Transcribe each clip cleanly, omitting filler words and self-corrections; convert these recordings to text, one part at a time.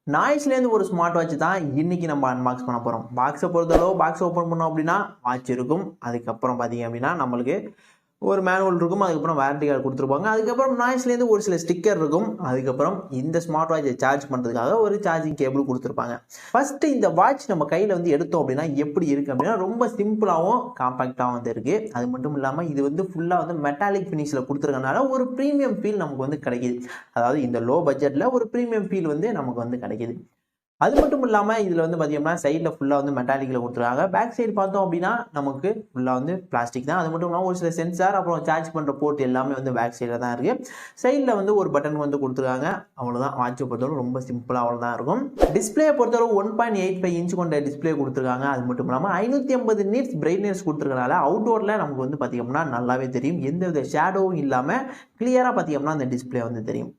நாய்ஸ்லேருந்து ஒரு smart watch தான் இன்னைக்கு நம்ம அன்பாக்ஸ் பண்ண போகிறோம். பாக்ஸை பொறுத்தளவு பாக்ஸ் ஓப்பன் பண்ணோம் அப்படின்னா வாட்ச் இருக்கும். அதுக்கப்புறம் பார்த்தீங்க அப்படின்னா நம்மளுக்கு ஒரு மேனுவல் இருக்கும். அதுக்கப்புறம் வாரண்டி கார்டு கொடுத்துருப்பாங்க. அதுக்கப்புறம் நாய்ஸ்லேருந்து ஒரு சில ஸ்டிக்கர் இருக்கும். அதுக்கப்புறம் இந்த ஸ்மார்ட் வாட்சை சார்ஜ் பண்ணுறதுக்காக ஒரு சார்ஜிங் கேபிள் கொடுத்துருப்பாங்க. ஃபர்ஸ்ட் இந்த வாட்ச் நம்ம கையில் வந்து எடுத்தோம் அப்படின்னா எப்படி இருக்குது அப்படின்னா ரொம்ப சிம்பிளாகவும் காம்பாக்டாகவும் வந்து இருக்குது. அது மட்டும் இல்லாமல் இது வந்து ஃபுல்லாக வந்து மெட்டாலிக் ஃபினிஷில் கொடுத்துருக்கனால ஒரு ப்ரீமியம் ஃபீல் நமக்கு வந்து கிடைக்கிது. அதாவது இந்த லோ பட்ஜெட்டில் ஒரு ப்ரீமியம் ஃபீல் வந்து நமக்கு வந்து கிடைக்கிது. அது மட்டும் இல்லாமல் இதில் வந்து பார்த்தீங்கன்னா சைடில் ஃபுல்லாக வந்து மெட்டாலிக்கில் கொடுத்துருக்காங்க. பேக் சைடு பார்த்தோம் அப்படின்னா நமக்கு ஃபுல்லாக வந்து பிளாஸ்டிக் தான். அது மட்டும் இல்லாமல் ஒரு சில சென்சார் அப்புறம் சார்ஜ் பண்ணுற போர்ட் எல்லாமே வந்து பேக் சைடில் தான் இருக்குது. சைடில் வந்து ஒரு பட்டன் வந்து கொடுத்துருக்காங்க. அவ்வளோதான். வாட்சை பொறுத்தவரை ரொம்ப சிம்பிளாக அவ்வளோதான் இருக்கும். டிஸ்பிளே பொறுத்தவரை 1.85 இன்ச் கொண்ட டிஸ்பிளே கொடுத்துருக்காங்க. அது மட்டும் இல்லாமல் 550 நிட்ஸ் பிரைட்னஸ் கொடுத்துருக்கனால அவுட்டோரில் நமக்கு வந்து பார்த்தீங்கன்னா நல்லாவே தெரியும். எந்த வித ஷேடோவும் இல்லாமல் கிளியராக பார்த்தீங்கன்னா அந்த டிஸ்பிளே வந்து தெரியும்.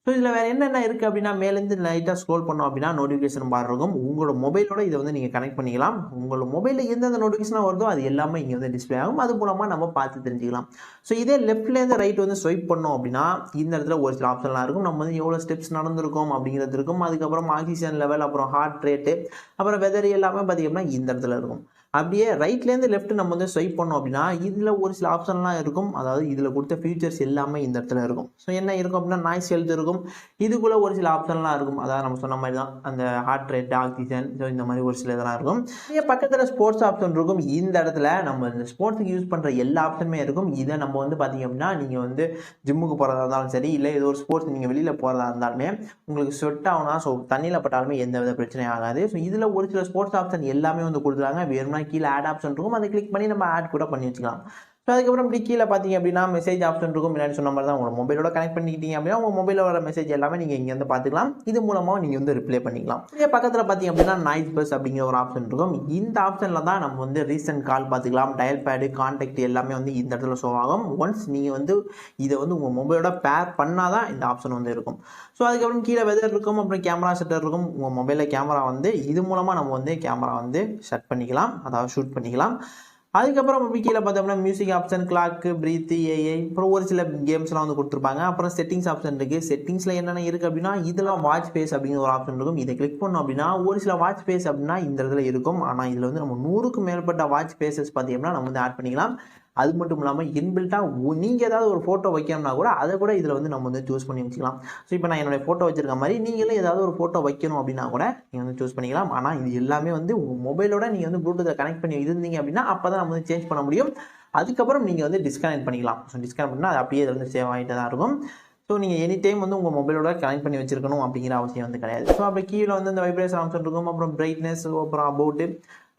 ஸோ இதில் வேறு என்னென்ன இருக்குது அப்படின்னா மேலேருந்து லைட்டாக ஸ்க்ரோல் பண்ணோம் அப்படின்னா நோட்டிஃபிகேஷன் பார் இருக்கும். உங்களோட மொபைலோட இதை வந்து நீங்கள் கனெக்ட் பண்ணிக்கலாம். உங்களோட மொபைலில் எந்தெந்த நோட்டிஃபிகேஷனாக வருதோ அது எல்லாமே இங்கே வந்து டிஸ்பிளே ஆகும். அது மூலமாக நம்ம பார்த்து தெரிஞ்சுக்கலாம். ஸோ இதே லெஃப்ட்லேருந்து ரைட் வந்து ஸ்வைப் பண்ணோம் அப்படின்னா இந்த இடத்துல ஒரு சில ஆப்ஷன்லாம் இருக்கும். நம்ம வந்து எவ்வளோ ஸ்டெப்ஸ் நடந்திருக்கோம் அப்படிங்கிறது இருக்கும். அதுக்கப்புறம் ஆக்சிஜன் லெவல், அப்புறம் ஹார்ட் ரேட்டு, அப்புறம் வெதர் எல்லாமே பார்த்திங்கன்னா இந்த இடத்துல இருக்கும். அப்படியே ரைட்லேருந்து லெஃப்ட் நம்ம வந்து ஸ்வைப் பண்ணோம் அப்படின்னா இதில் ஒரு சில ஆப்ஷன்லாம் இருக்கும். அதாவது இதில் கொடுத்த ஃபீச்சர்ஸ் எல்லாமே இந்த இடத்துல இருக்கும். ஸோ என்ன இருக்கும் அப்படின்னா நாய்ஸ் ஹெல்த் இருக்கும். இதுக்குள்ளே ஒரு சில ஆப்ஷன்லாம் இருக்கும். அதாவது நம்ம சொன்ன மாதிரி தான் அந்த ஹார்ட் ரேட், ஆக்சிஜன், ஸோ இந்த மாதிரி ஒரு சில இதெல்லாம் இருக்கும். இதே பக்கத்தில் ஸ்போர்ட்ஸ் ஆப்ஷன் இருக்கும். இந்த இடத்துல நம்ம இந்த ஸ்போர்ட்ஸுக்கு யூஸ் பண்ணுற எல்லா ஆப்ஷனுமே இருக்கும். இதை நம்ம வந்து பார்த்திங்க அப்படின்னா நீங்கள் வந்து ஜிம்முக்கு போகிறதா இருந்தாலும் சரி, இல்லை ஏதோ ஒரு ஸ்போர்ட்ஸ் நீங்கள் வெளியில் போகிறதா இருந்தாலுமே உங்களுக்கு ஸ்வெட் ஆகுனா ஸோ தண்ணியில் பட்டாலுமே எந்த வித பிரச்சனையும் ஆகாது. ஸோ இதில் ஒரு சில ஸ்போர்ட்ஸ் ஆப்ஷன் எல்லாமே வந்து கொடுத்துருக்காங்க. வேறுனா கீழே ஆட் ஆப்ஷன் இருக்கும். அதை கிளிக் பண்ணி நம்ம ஆட் கூட பண்ணி வச்சுக்கலாம். ஸோ அதுக்கப்புறம் இப்படி கீழே பார்த்தீங்க அப்படின்னா மெசேஜ் ஆப்ஷன் இருக்கும். முன்னாடி சொன்ன மாதிரி தான் உங்களோட மொபைலோட கனெக்ட் பண்ணிக்கிட்டீங்க அப்படின்னா உங்கள் மொபைலில் வர மெசேஜ் எல்லாமே நீங்கள் இங்கேருந்து பார்த்துக்கலாம். இது மூலமாக நீங்கள் வந்து ரிப்ளை பண்ணிக்கலாம். இதே பக்கத்தில் பார்த்தீங்க அப்படின்னா நாய்ஸ் பஸ் அப்படிங்கிற ஒரு ஆப்ஷன் இருக்கும். இந்த ஆப்ஷனில் தான் நம்ம வந்து ரீசன்ட் கால் பார்த்துக்கலாம். டயல் பேடு, கான்டாக்ட் எல்லாமே வந்து இந்த இடத்துல ஷோ ஆகும். ஒன்ஸ் நீங்கள் வந்து இதை வந்து உங்கள் மொபைலோட பேர் பண்ணால் தான் இந்த ஆப்ஷன் வந்து இருக்கும். ஸோ அதுக்கப்புறம் கீழே வெதர் இருக்கும். அப்புறம் கேமரா செட்டர் இருக்கும். உங்கள் மொபைலில் கேமரா வந்து இது மூலமாக நம்ம வந்து கேமரா வந்து செட் பண்ணிக்கலாம், அதாவது ஷூட் பண்ணிக்கலாம். அதுக்கப்புறம் அப்படி கீழே பார்த்தோம்னா music option, clock, breath, AI, அப்புறம் ஒரு சில கேம்ஸ்லாம் வந்து கொடுத்துருப்பாங்க. அப்புறம் செட்டிங்ஸ் ஆப்ஷன் இருக்குது. செட்டிங்ஸில் என்னென்ன இருக்குது அப்படின்னா இதெல்லாம் வாட்ச் ஃபேஸ் அப்படிங்கிற ஒரு ஆப்ஷன் இருக்கும். இதை கிளிக் பண்ணோம் அப்படின்னா ஒரு சில வாட்ச் ஃபேஸ் அப்படின்னா இந்த இடத்துல இருக்கும். ஆனால் இதில் வந்து நம்ம 100க்கும் மேற்பட்ட வாட்ச் ஃபேஸஸ் பார்த்தீங்கன்னா நம்ம வந்து ஆட் பண்ணிக்கலாம். அது மட்டும் இல்லாமல் இன்பில்ட்டாக நீங்கள் ஏதாவது ஒரு ஃபோட்டோ வைக்கணும்னா கூட அதை கூட இதில் வந்து நம்ம வந்து சூஸ் பண்ணி வச்சுக்கலாம். ஸோ இப்போ நான் என்னுடைய ஃபோட்டோ வச்சிருக்க மாதிரி நீங்களும் ஏதாவது ஒரு ஃபோட்டோ வைக்கணும் அப்படின்னா கூட நீங்கள் வந்து சூஸ் பண்ணிக்கலாம். ஆனால் இது எல்லாமே வந்து உங்கள் மொபைலோட நீங்கள் வந்து ப்ளூடூத்தை கனெக்ட் பண்ணி இருந்தீங்க அப்படின்னா அப்போ தான் நம்ம வந்து சேஞ்ச் பண்ண முடியும். அதுக்கப்புறம் நீங்கள் வந்து டிஸ்கனெக்ட் பண்ணிக்கலாம். ஸோ டிஸ்கனெக்ட் பண்ணால் அது அப்படியே இதில் வந்து சேவ் ஆகிட்டு தான் இருக்கும். ஸோ நீங்கள் எனி டைம் வந்து உங்கள் மொபைலோட கனெக்ட் பண்ணி வச்சிருக்கணும் அப்படிங்கிற அவசியம் வந்து கிடையாது. ஸோ அப்போ கீழே வந்து இந்த வைப்ரேஷன் ஆப்ஷன் இருக்கும். அப்புறம் பிரைட்னஸ், அப்புறம் அபவுட்டு,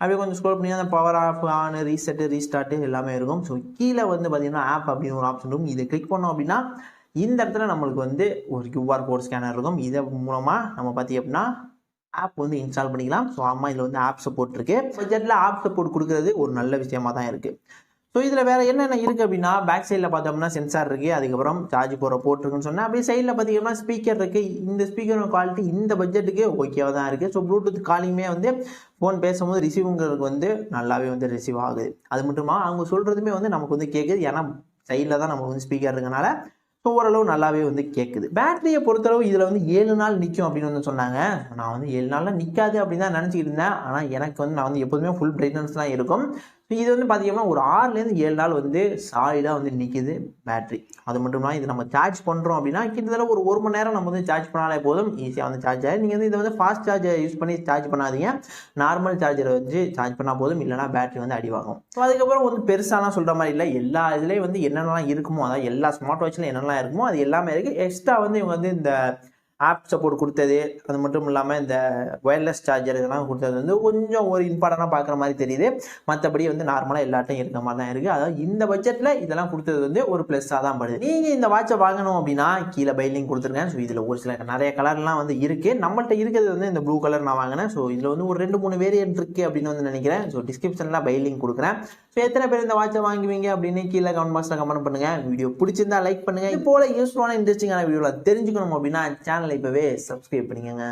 அப்படியே கொஞ்சம் ஸ்க்ரோல் பண்ணி அந்த power off, on, reset, restart எல்லாமே இருக்கும். ஸோ கீழே வந்து பார்த்தீங்கன்னா ஆப் அப்படின்னு ஒரு ஆப்ஷன் இருக்கும். இதை கிளிக் பண்ணோம் அப்படின்னா இந்த இடத்துல நம்மளுக்கு வந்து ஒரு QR கோட் ஸ்கேனர் இருக்கும். இதை மூலமாக நம்ம பார்த்தீங்க அப்படின்னா ஆப் வந்து இன்ஸ்டால் பண்ணிக்கலாம். ஸோ ஆமாம் இதில் வந்து ஆப் சப்போர்ட் இருக்குது. பட்ஜெட்டில் ஆப் சப்போர்ட் கொடுக்குறது ஒரு நல்ல விஷயமா தான் இருக்குது. ஸோ இதில் வேறு என்னென்ன இருக்குது அப்படின்னா பேக் சைடில் பார்த்தோம்னா சென்சார் இருக்குது. அதுக்கப்புறம் சார்ஜ் போகிற போர்ட் இருக்குன்னு சொன்னால் அப்படியே சைடில் பார்த்தீங்கன்னா ஸ்பீக்கர் இருக்குது. இந்த ஸ்பீக்கரோட குவாலிட்டி இந்த பட்ஜெட்டுக்கு ஓகேவாக தான் இருக்குது. ஸோ ப்ளூடூத் காலிங்குமே வந்து ஃபோன் பேசும்போது ரிசீவுங்கிறதுக்கு வந்து நல்லாவே வந்து ரிசீவ் ஆகுது. அது மட்டுமா அவங்க சொல்கிறதுமே வந்து நமக்கு வந்து கேட்குது. ஏன்னா சைடில் தான் நமக்கு வந்து ஸ்பீக்கர் இருக்கனால ஸோ ஓரளவு நல்லாவே வந்து கேட்குது. பேட்டரியை பொறுத்தளவு இதில் வந்து 7 நாள் நிற்கும் அப்படின்னு வந்து சொன்னாங்க. நான் வந்து 7 நாளில் நிற்காது அப்படின்னு தான் நினச்சிக்கிட்டு இருந்தேன். ஆனால் எனக்கு வந்து நான் வந்து எப்போதுமே ஃபுல் பிரைட்னஸ் தான் இருக்கும். ஸோ இது வந்து பார்த்தீங்கன்னா ஒரு 6லேருந்து 7 நாள் வந்து சாலிடாக வந்து நிற்கிது பேட்ரி. அது மட்டும் இல்லாமல் இது நம்ம சார்ஜ் பண்ணுறோம் அப்படின்னா கிட்டத்தட்ட ஒரு 1 மணி நேரம் நம்ம வந்து சார்ஜ் பண்ணாலே போதும், ஈஸியாக வந்து சார்ஜ் ஆகும். நீங்கள் வந்து இதை வந்து ஃபாஸ்ட் சார்ஜரை யூஸ் பண்ணி சார்ஜ் பண்ணாதீங்க. நார்மல் சார்ஜரை வச்சு சார்ஜ் பண்ணால் போதும், இல்லைனா பேட்டரி வந்து அடிவாகும். ஸோ அதுக்கப்புறம் வந்து பெருசாலாம் சொல்கிற மாதிரி இல்லை. எல்லா இதுலேயும் வந்து என்னென்னலாம் இருக்குமோ, அதாவது எல்லா ஸ்மார்ட் வாட்சில் என்னென்னலாம் இருக்குமோ அது எல்லாமே இருக்குது. எக்ஸ்ட்ரா வந்து இவங்க வந்து இந்த ஆப் சப்போர்ட் கொடுத்தது, அது மட்டும் இல்லாமல் இந்த ஒயர்லெஸ் சார்ஜர் இதெல்லாம் கொடுத்தது வந்து கொஞ்சம் ஒரு இம்பார்ட்டண்டாக பார்க்குற மாதிரி தெரியுது. மற்றபடி வந்து நார்மலாக எல்லாட்டையும் இருக்க மாதிரி தான் இருக்குது. அதாவது இந்த பட்ஜெட்டில் இதெல்லாம் கொடுத்தது வந்து ஒரு ப்ளஸ்ஸாக தான் படுது. நீங்கள் இந்த வாட்சை வாங்கணும் அப்படின்னா கீழே பை லிங்க் கொடுத்துருக்கேன். ஸோ இதில் ஒரு சில நிறைய கலர்லாம் வந்து இருக்குது. நம்மள்ட்ட இருக்கிறது வந்து இந்த ப்ளூ கலர் நான் வாங்கினேன். ஸோ இதில் வந்து ஒரு 2-3 வேரியன்ட் இருக்குது அப்படின்னு வந்து நினைக்கிறேன். ஸோ டிஸ்கிரிப்ஷனில் பை லிங்க் கொடுக்குறேன். ஸோ எத்தனை பேர் இந்த வாட்சை வாங்குவீங்க அப்படின்னு கீழே கமெண்ட் பாக்ஸில் கமெண்ட் பண்ணுங்கள். வீடியோ பிடிச்சிருந்தா லைக் பண்ணுங்கள். இது போல் யூஸ்ஃபுல்லான இன்ட்ரெஸ்டிங்கான வீடியோவில் தெரிஞ்சுக்கணும் அப்படின்னா சேனலை இப்போவே சப்ஸ்கிரைப் பண்ணிக்கோங்க.